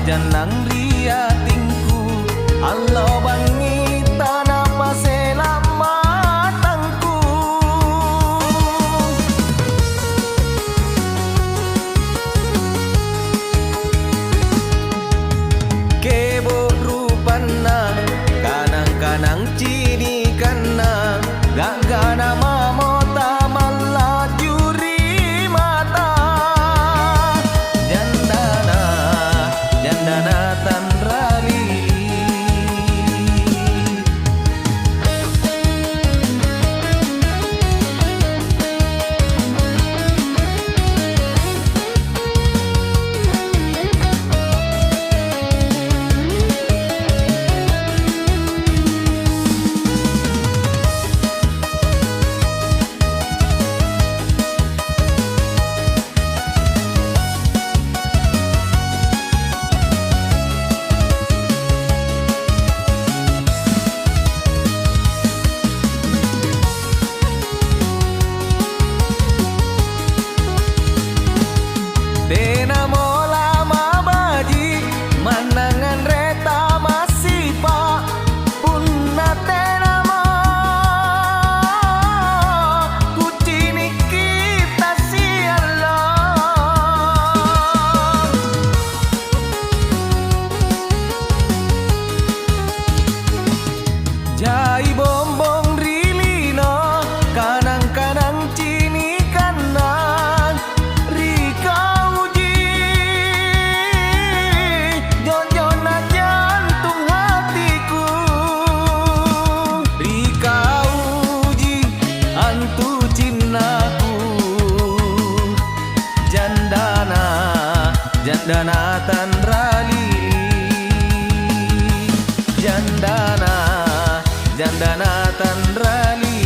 janang ria tingku Allah bangi tanah paselamatan. Kebo rupana kanang-kanang cini kana gagana mamota malajuri mata jandana tanrali. Tena mola mabaji manangan reta masih pa punna tena mo kucini kita siala jai bombong rilino kanang-kanang cini kanang rika jandana tanrali jandana tanrali.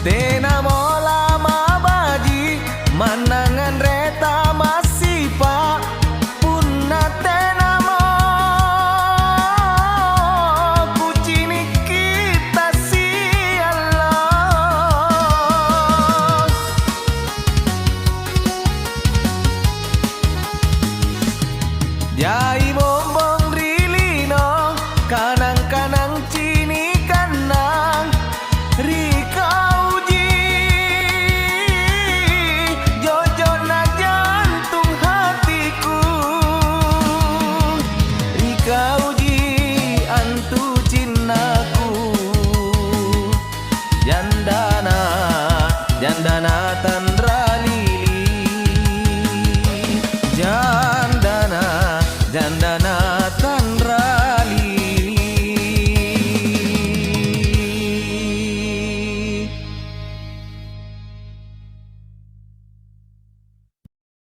Tena mola mabaji manangan reta masih pa punna tena mo kucini kita siala jai bombong rilino kanang-kanang cini kanang rika jandana tanrali jandana